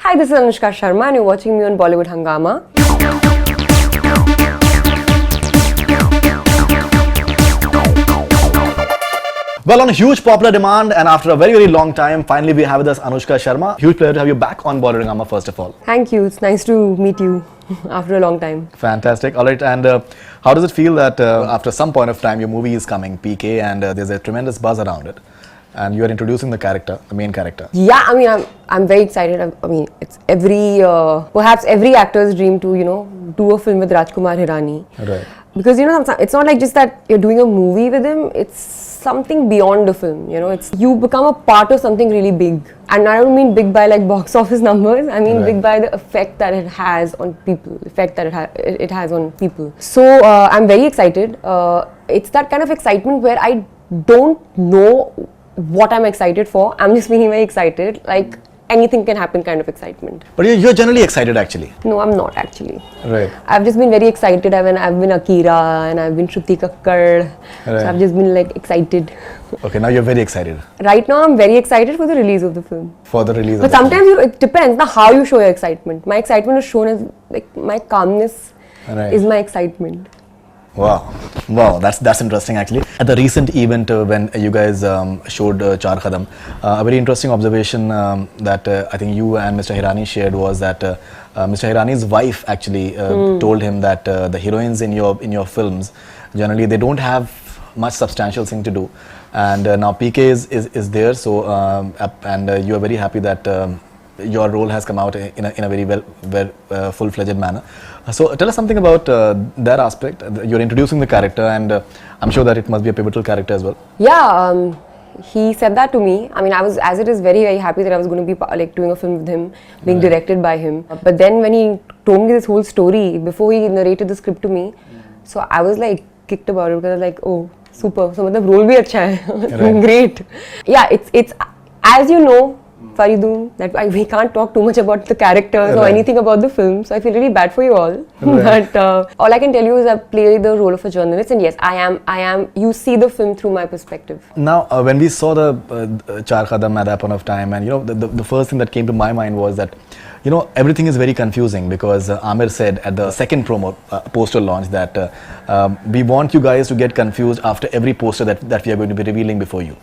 Hi, this is Anushka Sharma and you're watching me on Bollywood Hungama. Well, on a huge popular demand and after a very long time, finally we have with us Anushka Sharma. Huge pleasure to have you back on Bollywood Hungama first of all. Thank you. It's nice to meet you after a long time. Fantastic. All right, and how does it feel that after some point of time your movie is coming, PK, and there's a tremendous buzz around it? And you are introducing the character, the main character. Yeah, I mean, I'm very excited. I mean, it's perhaps every actor's dream to, do a film with Rajkumar, Hirani. Right. Because, it's not like just that you're doing a movie with him, it's something beyond the film, it's you become a part of something really big. And I don't mean big by like box office numbers, I mean big by the effect that it has on people, it has on people. So I'm very excited. It's that kind of excitement where I don't know what I'm excited for. I'm just feeling very excited, like anything can happen kind of excitement. But you're generally excited actually. No, I'm not actually. Right. I've just been very excited. I've been Akira and I've been Shruti Kakkar. Right. So I've just been like excited. Okay, now you're very excited. Right now I'm very excited for the release of the film. For the release but of the film. But sometimes it depends on how you show your excitement. My excitement is shown as like my calmness is my excitement. Wow, that's interesting actually. At the recent event when you guys showed Char Khadam, a very interesting observation that I think you and Mr. Hirani shared was that Mr. Hirani's wife actually told him that the heroines in your films generally they don't have much substantial thing to do, and now PK is there. So and you are very happy that your role has come out in a very full-fledged manner. So tell us something about that aspect. You're introducing the character, and I'm sure that it must be a pivotal character as well. Yeah, he said that to me. I mean, I was, as it is, very happy that I was going to be like doing a film with him, being directed by him. But then when he told me this whole story before he narrated the script to me, so I was like kicked about it because I was like, oh, super. So the role bhi acha hai. Great. Yeah, it's as you know, Faridoon, that we can't talk too much about the characters or anything about the film, so I feel really bad for you all. But all I can tell you is I play the role of a journalist, and yes, I am. You see the film through my perspective. Now, when we saw the Char Khadam at that point of time, and the first thing that came to my mind was that everything is very confusing because Aamir said at the second promo poster launch that we want you guys to get confused after every poster that we are going to be revealing before you.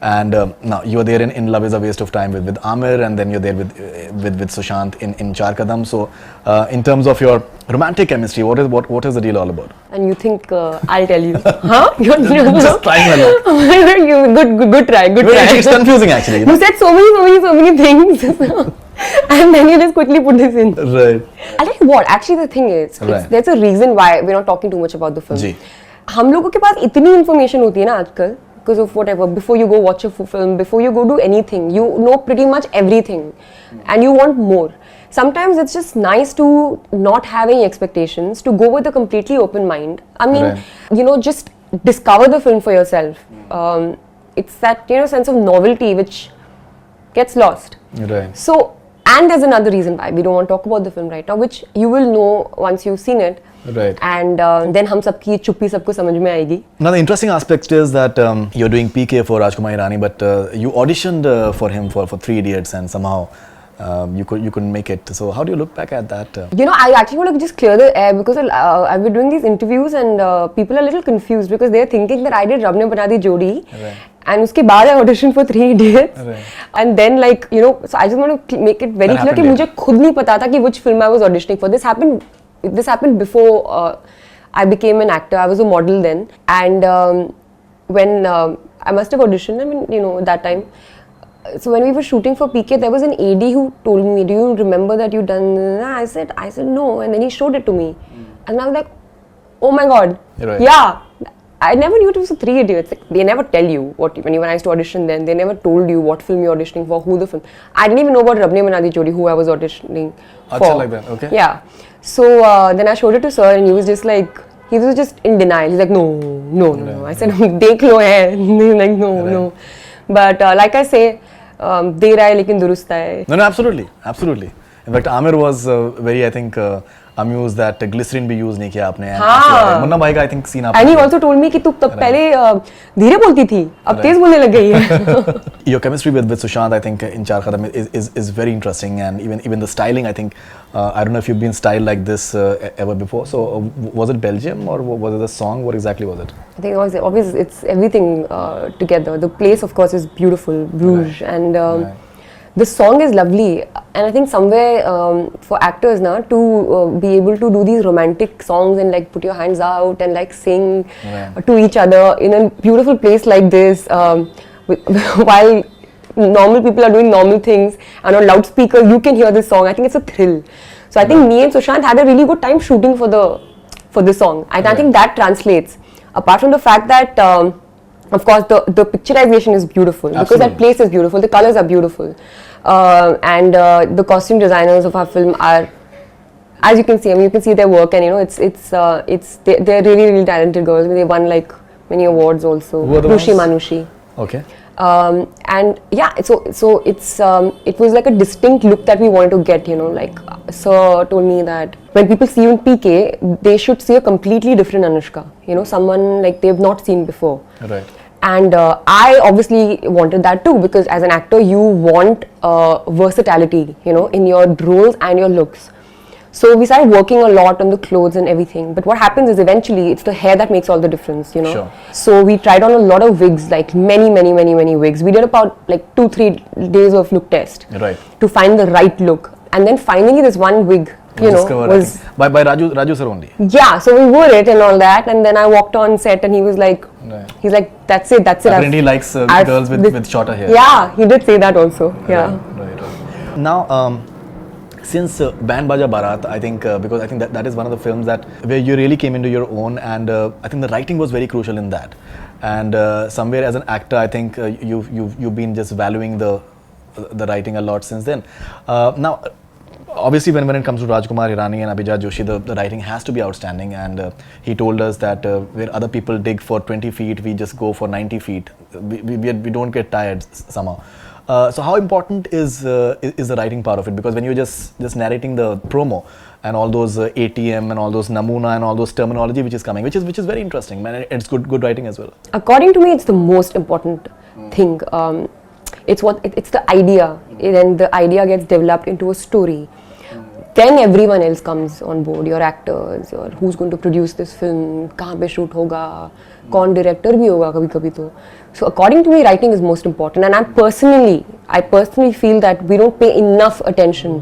And now you're there in Love is a Waste of Time with Aamir, and then you're there with Sushant in Char Kadam. So in terms of your romantic chemistry, what is the deal all about? And you think I'll tell you? Huh? You're just trying my luck. Good try. It's confusing actually. You said so many things. And then you just quickly put this in. Right. I'll tell you what, actually the thing is, there's a reason why we're not talking too much about the film. हम लोगों के पास इतनी information होती है ना आजकल, because of whatever, before you go watch a film, before you go do anything, you know pretty much everything and you want more. Sometimes it's just nice to not have any expectations, to go with a completely open mind. I mean, just discover the film for yourself. It's that, sense of novelty which gets lost. Right. So, and there's another reason why we don't want to talk about the film right now, which you will know once you've seen it. Right. And then हम सबकी चुप्पी सबको समझ में आएगी. Now the interesting aspect is that you're doing PK for Rajkumar Hirani, but you auditioned for him for 3 Idiots, and somehow you couldn't make it. So how do you look back at that? I actually want to just clear the air because I've been doing these interviews and people are a little confused because they're thinking that I did Rab Ne Bana Di Jodi. Right. And uske baad I auditioned for 3 Idiots. Right. And then so I just want to make it very clear कि मुझे खुद नहीं पता था कि which film I was auditioning for. This happened before I became an actor. I was a model then, and when I must have auditioned, I mean, that time. So when we were shooting for PK, there was an AD who told me, "Do you remember that you done?" I said no, and then he showed it to me, and I was like, "Oh my God, yeah." I never knew it was 3 Idiots. Like, they never tell you when I used to audition. Then they never told you what film you're auditioning for, who the film. I didn't even know about Rab Ne Bana Di Jodi, who I was auditioning for. Achha, like that, okay. Yeah. So then I showed it to sir, and he was just in denial. He's like, no. I said, dekh lo hai. He's like, no. But like I say, de raha hai lekin durust hai. No, absolutely. In fact, Aamir was very, I think, amused that glycerin भी use नहीं किया आपने. हाँ. मुन्ना भाई का I think scene आपने. And he also told me कि तू तब पहले धीरे बोलती थी, अब तेज बोलने लग गई है. Your chemistry with Sushant, I think, in Char Khadam is very interesting, and even the styling, I think, I don't know if you've been styled like this ever before. So was it Belgium or was it the song? What exactly was it? I think always it's everything together. The place, of course, is beautiful, Bruges, right. And right. The song is lovely. And I think somewhere for actors now to be able to do these romantic songs and like put your hands out and like sing right. to each other in a beautiful place like this, while normal people are doing normal things and on loudspeaker you can hear this song. I think it's a thrill. So I think me and Sushant had a really good time shooting for this song. And I think that translates. Apart from the fact that of course the picturization is beautiful. Absolutely. Because that place is beautiful, the colors are beautiful, and the costume designers of our film are, as you can see, I mean you can see their work, and you know they're really talented girls. I mean, they won like many awards also. Rushi Manushi. Okay. And yeah, so it was like a distinct look that we wanted to get, you know, like Sir told me that when people see you in PK, they should see a completely different Anushka, you know, someone like they've not seen before. Right. And I obviously wanted that too, because as an actor you want versatility, you know, in your roles and your looks. So we started working a lot on the clothes and everything. But what happens is eventually it's the hair that makes all the difference, you know. Sure. So we tried on a lot of wigs, like many wigs. We did about like 2-3 days of look test. Right. To find the right look. And then finally this one wig, you know, was by Raju sir only. Yeah, so we wore it and all that, and then I walked on set and he was like, right. He's like, that's it. Apparently he likes girls with shorter hair. Yeah, he did say that also. Yeah. Right. Now, since Band Baja Barat, I think because I think that is one of the films that where you really came into your own, and I think the writing was very crucial in that. And somewhere as an actor, I think you've been just valuing the writing a lot since then. Now, obviously, when it comes to Rajkumar, Hirani, and Abhijat Joshi, the writing has to be outstanding. And he told us that where other people dig for 20 feet, we just go for 90 feet. We don't get tired somehow. So how important is the writing part of it? Because when you're just narrating the promo and all those ATM and all those namuna and all those terminology which is coming, which is very interesting, man. It's good writing as well. According to me, it's the most important thing. It's the idea, and the idea gets developed into a story. Then everyone else comes on board, your actors, or who's going to produce this film, kahan pe shoot hoga, kaun director bhi hoga kabhi kabhi to. So according to me, writing is most important, and I personally feel that we don't pay enough attention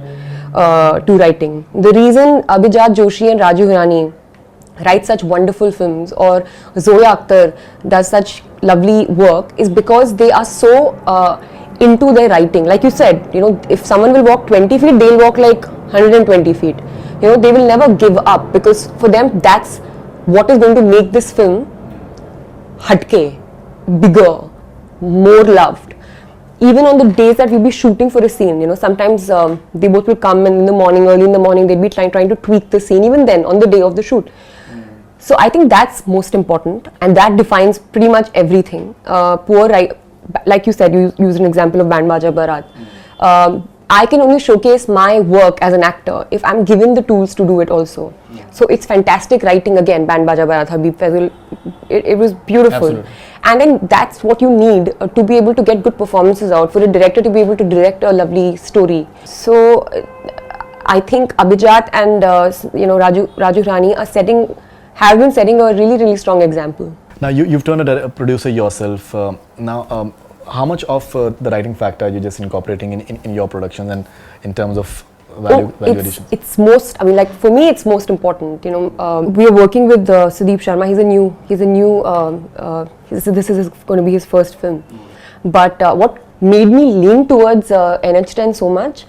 to writing. The reason Abhijat Joshi and Raju Hirani write such wonderful films, or Zoya Akhtar does such lovely work, is because they are so into their writing. Like you said, you know, if someone will walk 20 feet, they'll walk like 120 feet. You know, they will never give up, because for them that's what is going to make this film hatke, bigger, more loved. Even on the days that we'll be shooting for a scene, you know, sometimes they both will come, and early in the morning, they'll be trying to tweak the scene, even then on the day of the shoot. So I think that's most important, and that defines pretty much everything. Like you said, you used an example of Band Baja Barat. I can only showcase my work as an actor if I'm given the tools to do it also. So it's fantastic writing again, Band Baja Barat, Habib Faisal. It was beautiful. Absolutely. And then that's what you need to be able to get good performances out, for a director to be able to direct a lovely story. So I think Abhijat and Raju Hirani have been setting a really strong example. Now you've turned a producer yourself. How much of the writing factor are you just incorporating in your productions, and in terms of value addition? It's most, I mean, like for me, it's most important. You know, we are working with Sudeep Sharma. This is going to be his first film. But what made me lean towards NH10 so much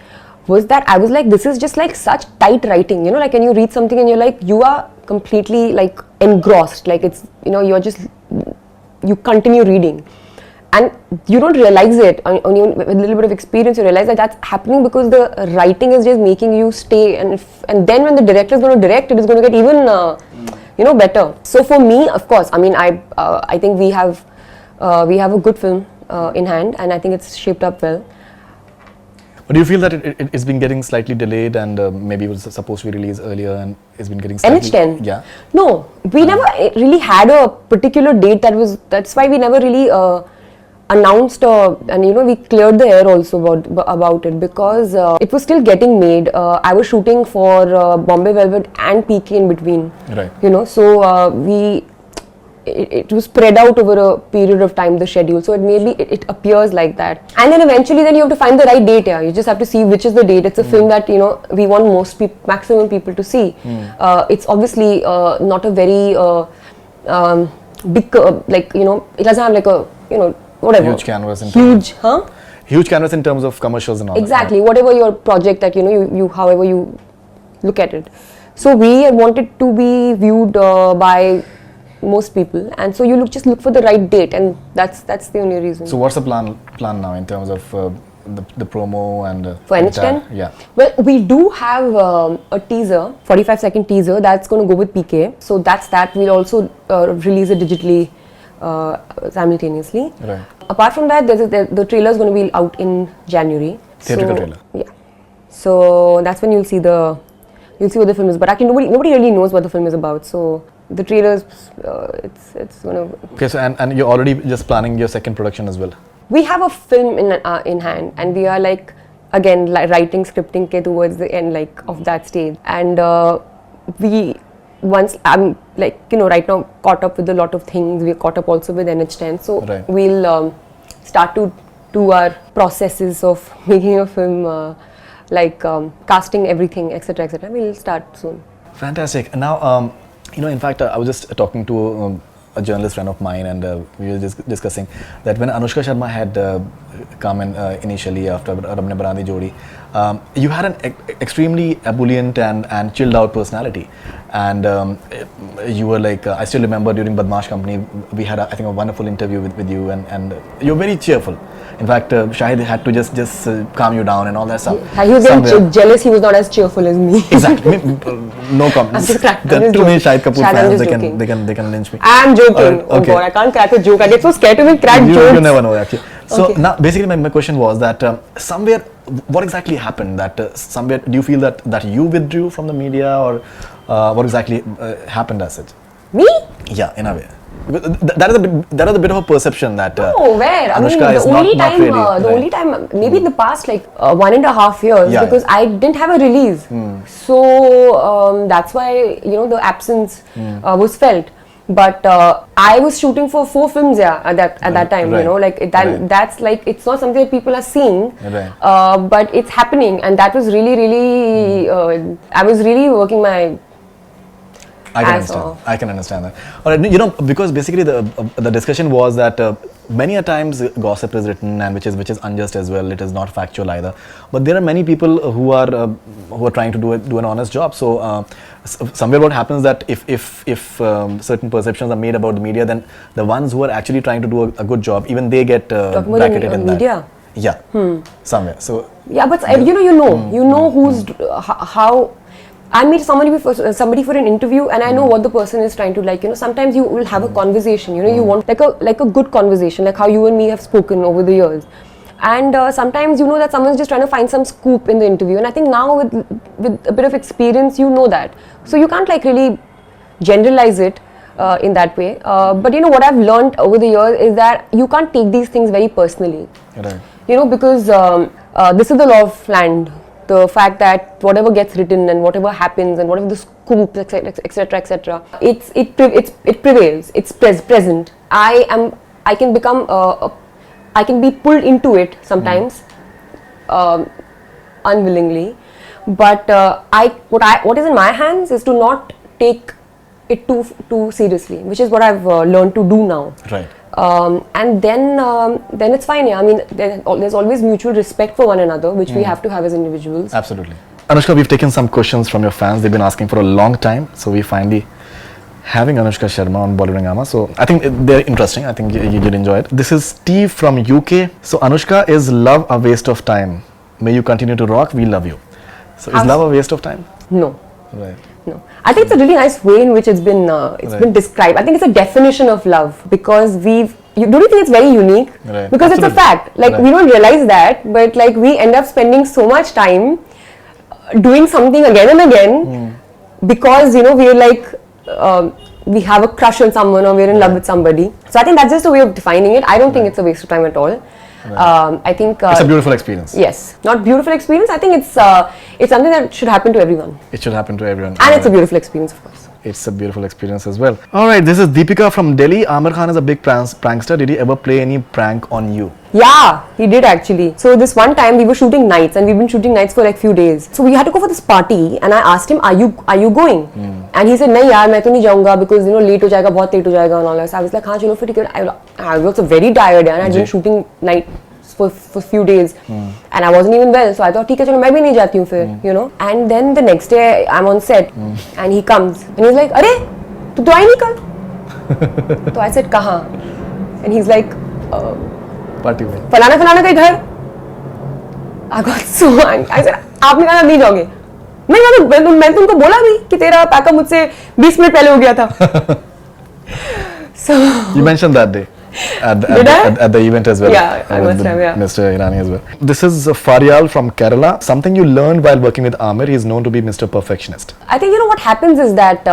was that I was like, this is just like such tight writing. You know, like when you read something and you're like, you are completely like engrossed. Like it's, you know, you continue reading. And you don't realize it, with a little bit of experience, you realize that that's happening because the writing is just making you stay. And then when the director is going to direct, it is going to get even, better. So for me, of course, I mean, I think we have a good film in hand, and I think it's shaped up well. But do you feel that it's been getting slightly delayed and maybe it was supposed to be released earlier and it's been getting slightly... NH10? Yeah. No, we never really had a particular date that's why we never really announced and we cleared the air also about it because it was still getting made. I was shooting for Bombay Velvet and PK in between. Right. So it was spread out over a period of time, the schedule. So it appears like that. And then eventually you have to find the right date here. You just have to see which is the date. It's a film that, we want maximum people to see. It's obviously not a very big, it doesn't have like a, whatever. Huge canvas. Huge canvas in terms of commercials and all. Exactly. Whatever your project that, you however you look at it. So we wanted to be viewed by most people, and so you just look for the right date, and that's the only reason. So what's the plan now in terms of the promo and for NH10? Yeah. Well, we do have a teaser, 45-second teaser that's going to go with PK. So that we'll also release it digitally simultaneously. Right. Apart from that, the trailer is going to be out in January. Theatrical trailer. Yeah. So that's when you'll see what the film is. But actually, nobody really knows what the film is about. So the trailers, it's gonna. Okay, so and you're already just planning your second production as well. We have a film in hand, and we are writing, scripting towards the end of that stage. And I'm right now caught up with a lot of things. We're caught up also with NH10, so right. We'll start to do our processes of making a film, casting everything, etc., etc. We'll start soon. Fantastic. Now, in fact, I was just talking to a journalist friend of mine, and we were just discussing that when Anushka Sharma had come in initially after Rabne Banadi Jodi, you had an extremely ebullient and chilled out personality, and you were I still remember during Badmaash Company we had I think a wonderful interview with you, and you're very cheerful. In fact, Shahid had to just calm you down and all that stuff. He was very jealous. He was not as cheerful as me. Exactly. No comments. Too many Shahid Kapoor fans. They can lynch me. I'm joking. Okay. Oh God, I can't crack a joke. I get so scared to even crack jokes. You never know actually. So now, basically, my question was that somewhere, what exactly happened? That somewhere, do you feel that you withdrew from the media, or what exactly happened as such? Me? Yeah, in a way. That is a bit of a perception that where? Anushka is not really. The only time, maybe in the past 1.5 years, because I didn't have a release. So that's why the absence was felt. But I was shooting for 4 films at that time. Right. That's it's not something that people are seeing, right. but it's happening, and that was really I was really working my. I can understand that. All right, because basically the discussion was that many a times gossip is written, and which is unjust as well. It is not factual either. But there are many people who are trying to do an honest job. So somewhere what happens that if certain perceptions are made about the media, then the ones who are actually trying to do a good job, even they get bracketed in media. That. Yeah. Somewhere. So yeah, but you know who's how. I meet somebody for an interview, and I know what the person is trying to sometimes you will have a conversation, you want like a good conversation, like how you and me have spoken over the years, and sometimes that someone's just trying to find some scoop in the interview, and I think now with a bit of experience that, so you can't really generalize it in that way, but what I've learned over the years is that you can't take these things very personally, right. Because this is the law of land. The fact that whatever gets written and whatever happens and whatever the scoop, etc., etc., it prevails. It's present. I can become I can be pulled into it sometimes, unwillingly. But what is in my hands is to not take it too seriously, which is what I've learned to do now. Right. And then it's fine. Yeah, I mean, there's always mutual respect for one another, which we have to have as individuals. Absolutely. Anushka, we've taken some questions from your fans. They've been asking for a long time, so we finally having Anushka Sharma on Bollywood Hungama. So I think they're interesting. I think you'll enjoy it. This is Steve from UK. So Anushka, is love a waste of time? May you continue to rock. We love you. So is love a waste of time? No. Right. No, I think it's a really nice way in which it's been been described. I think it's a definition of love, because we've don't you think it's very unique? Right. Because it's a fact. Like we don't realize that, but like we end up spending so much time doing something again and again because we're like we have a crush on someone or we're in love with somebody. So I think that's just a way of defining it. I don't think it's a waste of time at all. I think it's a beautiful experience. Yes, not beautiful experience. I think it's something that should happen to everyone. It should happen to everyone. And it's a beautiful experience, of course. It's a beautiful experience as well. Alright, this is Deepika from Delhi. Aamir Khan is a big prankster. Did he ever play any prank on you? Yeah, he did actually. So this one time we were shooting nights and we've been shooting nights for like few days. So we had to go for this party and I asked him, are you going? And he said, nahi yaar, main to nahi jaunga because late ho jayega, bahut late ho jayega and all that. So I was like, haan chalo fir theek hai. I was very tired and I'd been shooting night for few days and I wasn't even well, so I thought, ठीक है चलो मैं भी नहीं जाती हूँ फिर, And then the next day I'm on set and he comes and he's like, अरे तू तो आई नहीं कल? So I said, कहाँ? And he's like, party में. फलाना का घर. I got so angry. I said, आपने कहा नहीं जाओगे? नहीं मैं तुमको बोला भी कि तेरा पैकअप मुझसे 20 मिनट पहले हो गया था. So you mentioned that day. At the event as well. Yeah, I must have, yeah. Mr. Hirani as well. This is Farial from Kerala. Something you learned while working with Aamir. He is known to be Mr. Perfectionist. I think what happens is that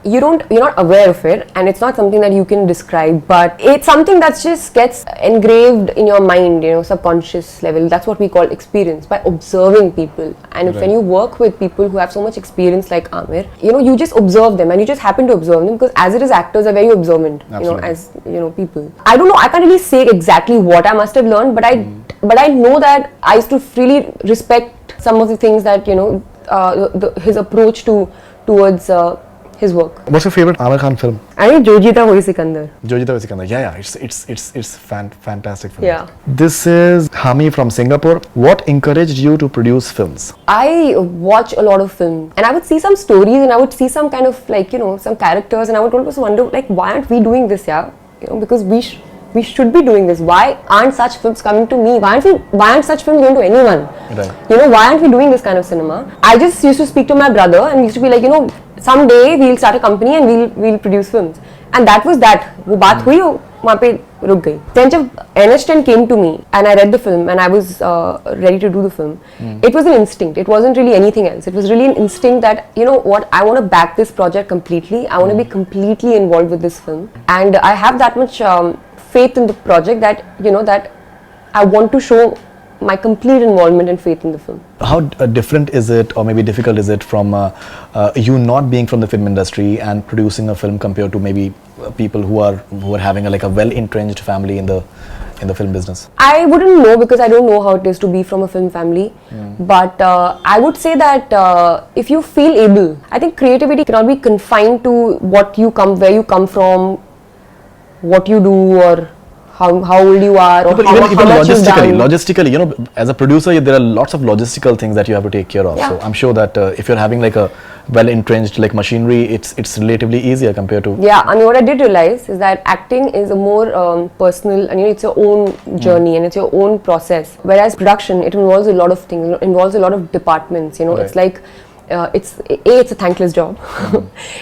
you're not aware of it, and it's not something that you can describe, but it's something that just gets engraved in your mind, subconscious level. That's what we call experience, by observing people. And when you work with people who have so much experience like Aamir, you just observe them and you just happen to observe them because as it is, actors are very observant, as people. I don't know, I can't really say exactly what I must have learned, but I know that I used to really respect some of the things that his approach towards his work. What's your favorite Aamir Khan film? I think Jo Jeeta Wohi Sikandar. Jo Jeeta Wohi Sikandar. Yeah, it's fantastic film. Yeah. This is Hami from Singapore. What encouraged you to produce films? I watch a lot of film and I would see some stories and I would see some kind of some characters and I would always wonder why aren't we doing this, because we should be doing this. Why aren't such films coming to me? Why aren't such films going to anyone? Right. Why aren't we doing this kind of cinema? I just used to speak to my brother and we used to be like, someday we'll start a company and we'll produce films. And that was that. वो बात हुई वहाँ पे रुक गई. Then जब NH10 came to me and I read the film and I was ready to do the film, it was an instinct. It wasn't really anything else. It was really an instinct that, what, I want to back this project completely. I want to be completely involved with this film. And I have that much faith in the project that, that I want to show my complete involvement and faith in the film. How different is it, or maybe difficult is it from you not being from the film industry and producing a film compared to maybe people who are having a well entrenched family in the film business? I wouldn't know because I don't know how it is to be from a film family. But I would say that if you feel able, I think creativity cannot be confined to where you come from, what you do, or how old you are, or but how even much you've done. Logistically, as a producer, there are lots of logistical things that you have to take care of. Yeah. So I'm sure that if you're having a well entrenched machinery, it's relatively easier compared to. Yeah, I mean, what I did realize is that acting is a more personal, and it's your own journey and it's your own process. Whereas production, it involves a lot of things. It involves a lot of departments. Right. It's like. It's a thankless job.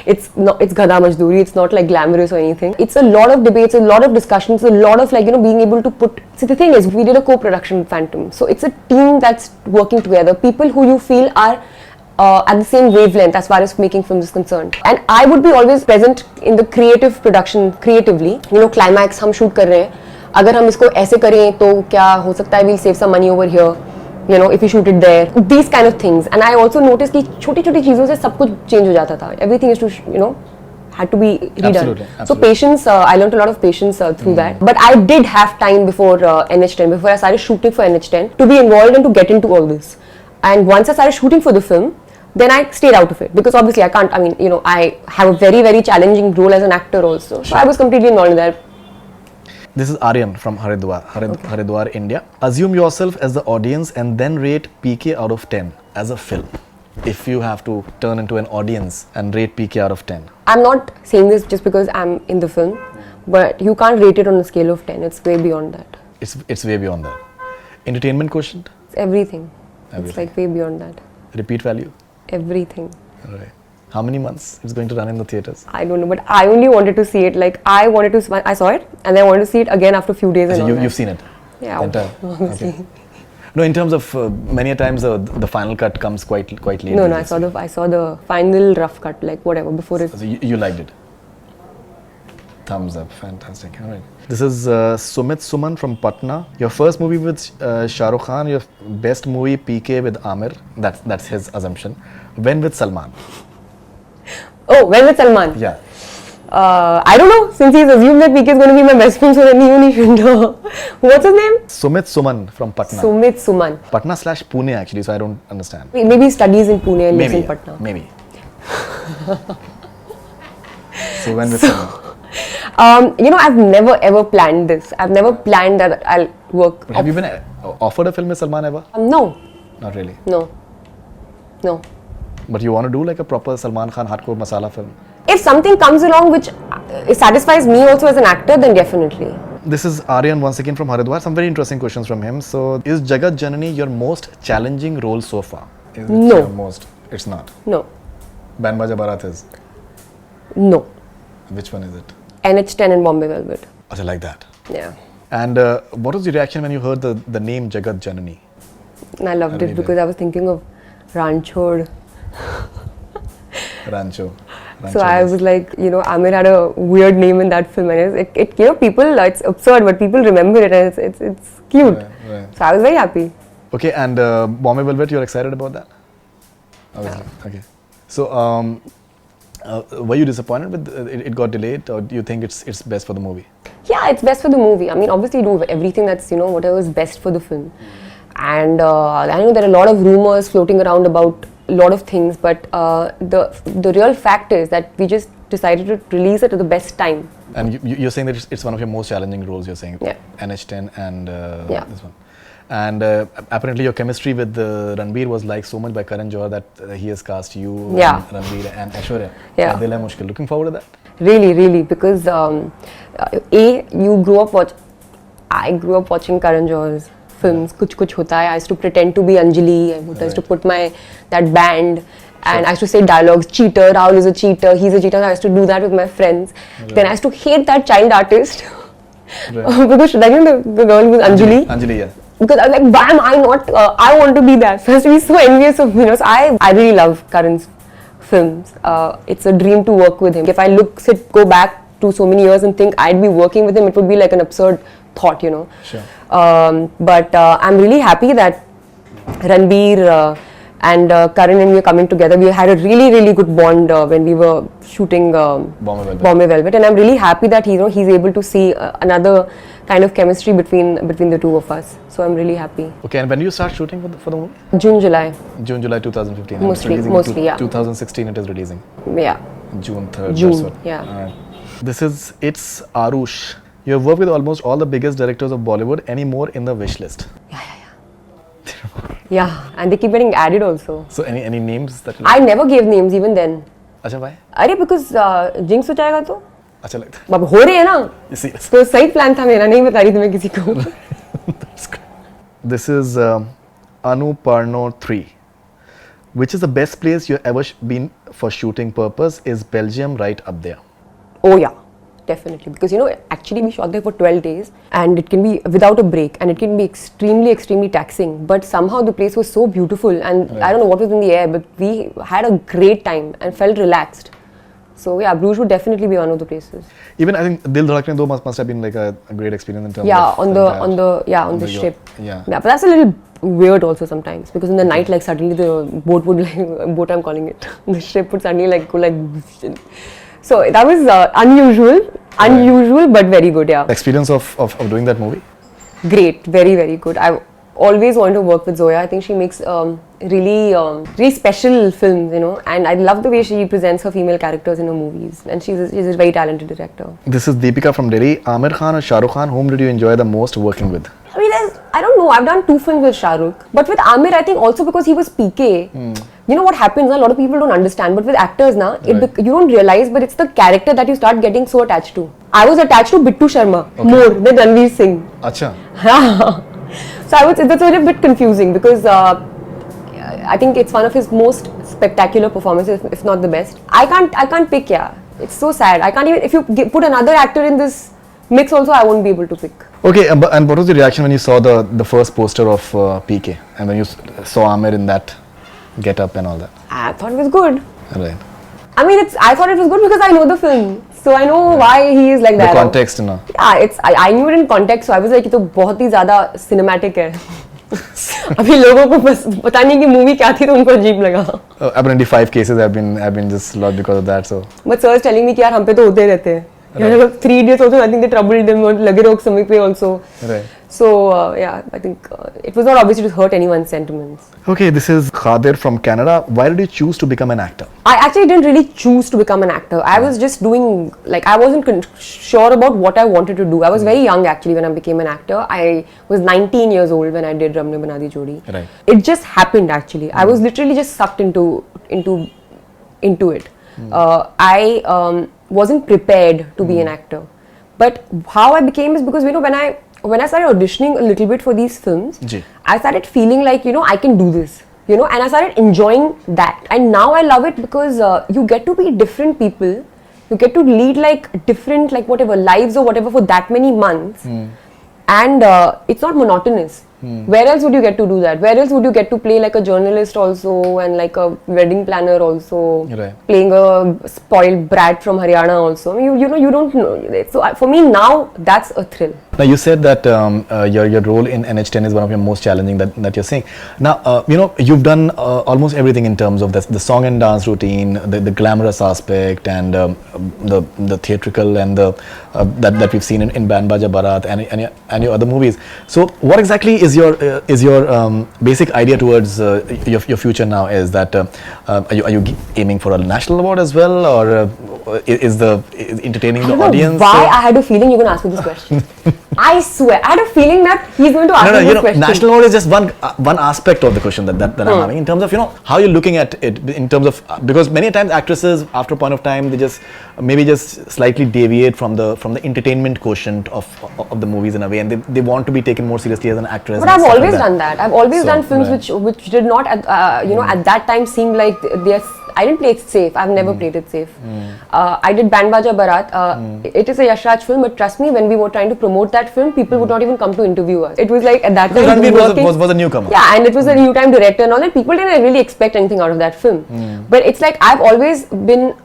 It's gada majdoori. It's not glamorous or anything. It's a lot of debates, a lot of discussions, a lot of being able to put. See, the thing is, we did a co-production with Phantom, so it's a team that's working together. People who you feel are at the same wavelength as far as making films is concerned. And I would be always present in the creative production, creatively. Climax हम shoot कर रहे हैं. अगर हम इसको ऐसे करें तो क्या हो सकता है? We'll save some money over here. If you shoot it there, these kind of things. And I also noticed कि छोटी-छोटी चीजों से सब कुछ change हो जाता था. Everything is to, had to be redone. Absolutely. So patience, I learned a lot of patience through that. But I did have time before NH10, before I started shooting for NH10, to be involved and to get into all this. And once I started shooting for the film, then I stayed out of it because obviously I can't. I mean, I have a very, very challenging role as an actor also. So I was completely involved in that. This is Aryan from Haridwar, India. Assume yourself as the audience and then rate PK out of 10 as a film. If you have to turn into an audience and rate PK out of 10. I'm not saying this just because I'm in the film, but you can't rate it on a scale of 10. It's way beyond that. It's way beyond that. Entertainment quotient? It's everything. It's way beyond that. Repeat value? Everything. Right. How many months it's going to run in the theaters? I don't know, but I only wanted to see it. Like I wanted to, I saw it, and I wanted to see it again after a few days. So you've seen it? Yeah, obviously. Okay. No, in terms of many a times the final cut comes quite late. No, I saw the final rough cut, like whatever before it. So you liked it. Thumbs up, fantastic. All right. This is Sumit Suman from Patna. Your first movie with Shah Rukh Khan. Your best movie PK with Aamir. That's his assumption. When with Salman? Oh, when with Salman? Yeah. I don't know. Since he's assumed that PK is going to be my best friend, so then he should know. What's his name? Sumit Suman from Patna. Sumit Suman. Patna/Pune actually, so I don't understand. Maybe he studies in Pune and lives in Patna. Maybe. So when with Salman? I've never ever planned this. I've never planned that I'll work. Have you been offered a film with Salman ever? No. Not really. No. But you want to do like a proper Salman Khan hardcore masala film? If something comes along which satisfies me also as an actor, then definitely. This is Aryan once again from Haridwar. Some very interesting questions from him. So, is Jagat Janani your most challenging role so far? No. It's not. No. Band Baja Barat is? No. Which one is it? NH10 and Bombay Velvet. Also like that. Yeah. And what was your reaction when you heard the name Jagat Janani? I loved it because I was thinking of Ranchod. Rancho. So I was like, Aamir had a weird name in that film, and people, it's absurd, but people remember it, and it's cute. Right. So I was very happy. Okay, and Bombay Velvet, you're excited about that? Obviously. Yeah. Okay. So, were you disappointed with it got delayed, or do you think it's best for the movie? Yeah, it's best for the movie. I mean, obviously, do everything that's whatever is best for the film. And I know there are a lot of rumors floating around about a lot of things, but the real fact is that we just decided to release it at the best time. And you're saying that it's one of your most challenging roles, you're saying? Yeah. NH10 and this one. And apparently your chemistry with Ranbir was liked so much by Karan Johar that he has cast you, and Ranbir and Aishwarya. Yeah. Dil Hai Mushkil. Looking forward to that? Really, because I grew up watching Karan Johar's films, Kuch Kuch Hota Hai. I used to pretend to be Anjali. I used to put that band, and I used to say dialogues. Cheater, Rahul is a cheater. He's a cheater. I used to do that with my friends. Then I used to hate that child artist because the girl was Anjali. Anjali, yeah. Because I was like, why am I not? I want to be that. So I used to be so envious of So I really love Karan's films. It's a dream to work with him. If I go back to so many years and think I'd be working with him, it would be like an absurd thought, Sure. But I'm really happy that Ranbir and Karan and me are coming together. We had a really good bond when we were shooting Bombay Velvet, and I'm really happy that he's able to see another kind of chemistry between the two of us. So I'm really happy. Okay, and when do you start shooting for the movie? June, July 2015. Mostly, yeah. 2016 it is releasing. Yeah. June 3rd. June, yeah. This is It's Arush. You have worked with almost all the biggest directors of Bollywood. Any more in the wish list? Yeah, and they keep getting added also. So any names that I never gave names even then. Acha, why? अरे because jinx हो जाएगा तो. अच्छा लगता है. अब हो रहे हैं ना. Yes. तो सही प्लान था मेरा, नहीं बता रही थी मैं किसी को. That's great. This is Anu Parno 3. Which is the best place you've ever been for shooting purpose? Is Belgium right up there? Oh yeah. Definitely, because actually we shot there for 12 days and it can be without a break and it can be extremely taxing, but somehow the place was so beautiful and I don't know what was in the air, but we had a great time and felt relaxed. So yeah, Bruges would definitely be one of the places. Even I think Dil Dhadakne 2 must have been like a great experience in terms of on the ship. Yeah, but that's a little weird also sometimes because in the night like suddenly the boat would I'm calling it, the ship would suddenly go like. So that was unusual, but very good, yeah. The experience of doing that movie? Great, very good. I've always wanted to work with Zoya. I think she makes really special films, and I love the way she presents her female characters in her movies. And she's a very talented director. This is Deepika from Delhi. Aamir Khan or Shah Rukh Khan, whom did you enjoy the most working with? I mean, I don't know. I've done 2 films with Shah Rukh, but with Aamir, I think also because he was PK. What happens, a lot of people don't understand, but with actors, you don't realize, but it's the character that you start getting so attached to. I was attached to Bittu Sharma more than Ranveer Singh. Acha. So that's a bit confusing because I think it's one of his most spectacular performance, if not the best. I can't pick. Yeah, it's so sad. I can't even. If you put another actor in this mix, also I won't be able to pick. Okay, and what was the reaction when you saw the first poster of PK and when you saw Aamir in that get-up and all that? I thought it was good. Right. I mean, I thought it was good because I know the film, so I know why he is like that. The context, you know. Yeah, I knew it in context, so I was like, ये तो बहुत ही ज़्यादा cinematic है. अभी लोगों को बस पता नहीं कि movie क्या थी तो उनको अजीब लगा. Apparently 5 cases have been just lost because of that. So. But sir is telling me कि यार हम पे तो होते रहते हैं. Right. 3 Idiots also, I think they troubled them. लगे रोक समय पे also. Right. So yeah, I think it was not obviously to hurt anyone's sentiments. Okay, this is Khadir from Canada. Why did you choose to become an actor? I actually didn't really choose to become an actor. I was just doing, like, I wasn't sure about what I wanted to do. I was very young actually when I became an actor. I was 19 years old when I did Ramne Bana Di Jodi. Right. It just happened actually. I was literally just sucked into it. I wasn't prepared to be an actor. But how I became is because, you know, when I started auditioning a little bit for these films, I started feeling like, you know, I can do this, you know, and I started enjoying that. And now I love it because you get to be different people, you get to lead like different, like whatever, lives or whatever for that many months. And it's not monotonous. Where else would you get to do that? Where else would you get to play like a journalist also and like a wedding planner also, playing a spoiled brat from Haryana also? I mean, you know, you don't know. So for me now, that's a thrill. Now you said that your role in NH10 is one of your most challenging that you're saying. Now you know, you've done almost everything in terms of the song and dance routine, the glamorous aspect, and the theatrical and that we've seen in Band Baja Barat and your other movies. So what exactly is your basic idea towards your future now? Is that are you aiming for a national award as well, or is entertaining the audience? Why I had a feeling you're going to ask me this question. I swear, I had a feeling that he's going to ask me this question. National award is just one aspect of the question that I'm having, in terms of, you know, how you're looking at it, in terms of, because many times actresses after a point of time they just maybe just slightly deviate from the entertainment quotient of the movies in a way, and they want to be taken more seriously as an actress. But I've always done that. I've always done films which did not you know, at that time seem like they're. I didn't play it safe. I've never played it safe. I did Band Baja Barat. It is a Yash Raj film, but trust me, when we were trying to promote that film, people would not even come to interview us. It was like at that time. Ranveer was a newcomer. Yeah, and it was a new time director and all that. People didn't really expect anything out of that film. But it's like I've always been,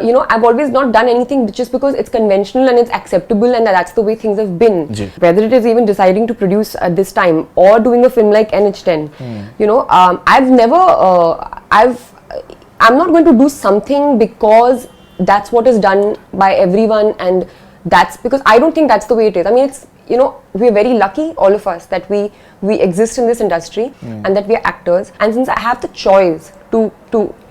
you know, I've always not done anything just because it's conventional and it's acceptable and that's the way things have been. Whether it is even deciding to produce at this time or doing a film like NH10, you know, I'm not going to do something because that's what is done by everyone, and that's because I don't think that's the way it is. I mean, it's, you know, we're very lucky, all of us, that we exist in this industry and that we are actors. And since I have the choice to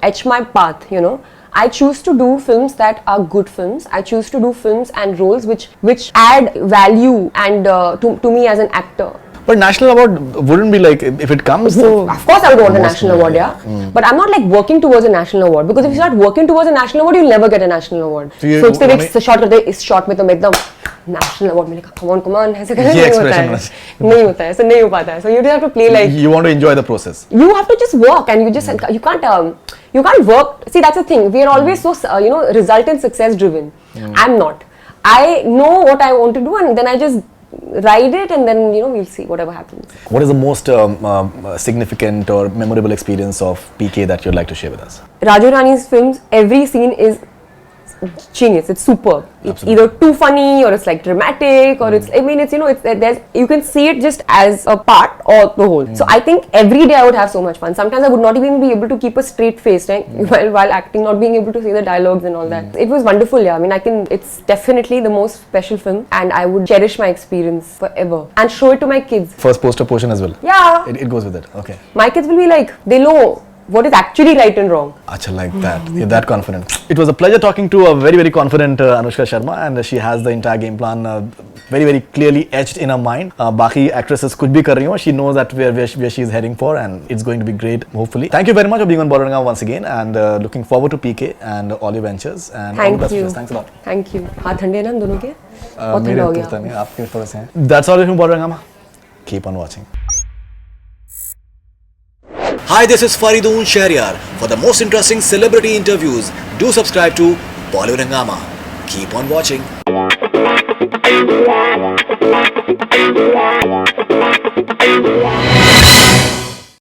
etch my path, you know, I choose to do films that are good films. I choose to do films and roles which add value and to me as an actor. But national award wouldn't be like, if it comes. Of course, I would want a national award, yeah. But I'm not like working towards a national award, because if you start working towards a national award, you'll never get a national award. So it's the next shot करते इस shot में तो मैं एकदम national award मिलेगा. Come on, ऐसे करके नहीं होता है. नहीं होता है, ऐसे नहीं हो पाता है. So you just have to play like. You want to enjoy the process. You have to just work, and you can't work. See, that's the thing. We are always so you know, result and success driven. I'm not. I know what I want to do, and then I just ride it, and then, you know, we'll see whatever happens. What is the most significant or memorable experience of PK that you'd like to share with us? Raju Rani's films, every scene is genius. It's superb. It's either too funny or it's like dramatic, or it's, I mean, it's, you know, there's, you can see it just as a part or the whole. So I think every day I would have so much fun. Sometimes I would not even be able to keep a straight face, right? while acting, not being able to say the dialogues and all that. It was wonderful, yeah. I mean, it's definitely the most special film, and I would cherish my experience forever and show it to my kids. First poster portion as well? Yeah. It goes with it, okay. My kids will be like, they know what is actually right and wrong. Acha, like that. You're that confident. It was a pleasure talking to a very, very confident Anushka Sharma, and she has the entire game plan very, very clearly etched in her mind. Baki actresses could be kar rahi ho. She knows that where she is heading for, and it's going to be great, hopefully. Thank you very much for being on Bollywood Hungama once again, and looking forward to PK and all your ventures. And all the best wishes. Thanks a lot. Thank you. हाथ ठंडे ना हम दोनों के? बहुत ठंडा हो गया. That's all from Bollywood Hungama. Keep on watching. Hi, this is Faridoon Shahryar. For the most interesting celebrity interviews, do subscribe to Bollywood Hungama. Keep on watching.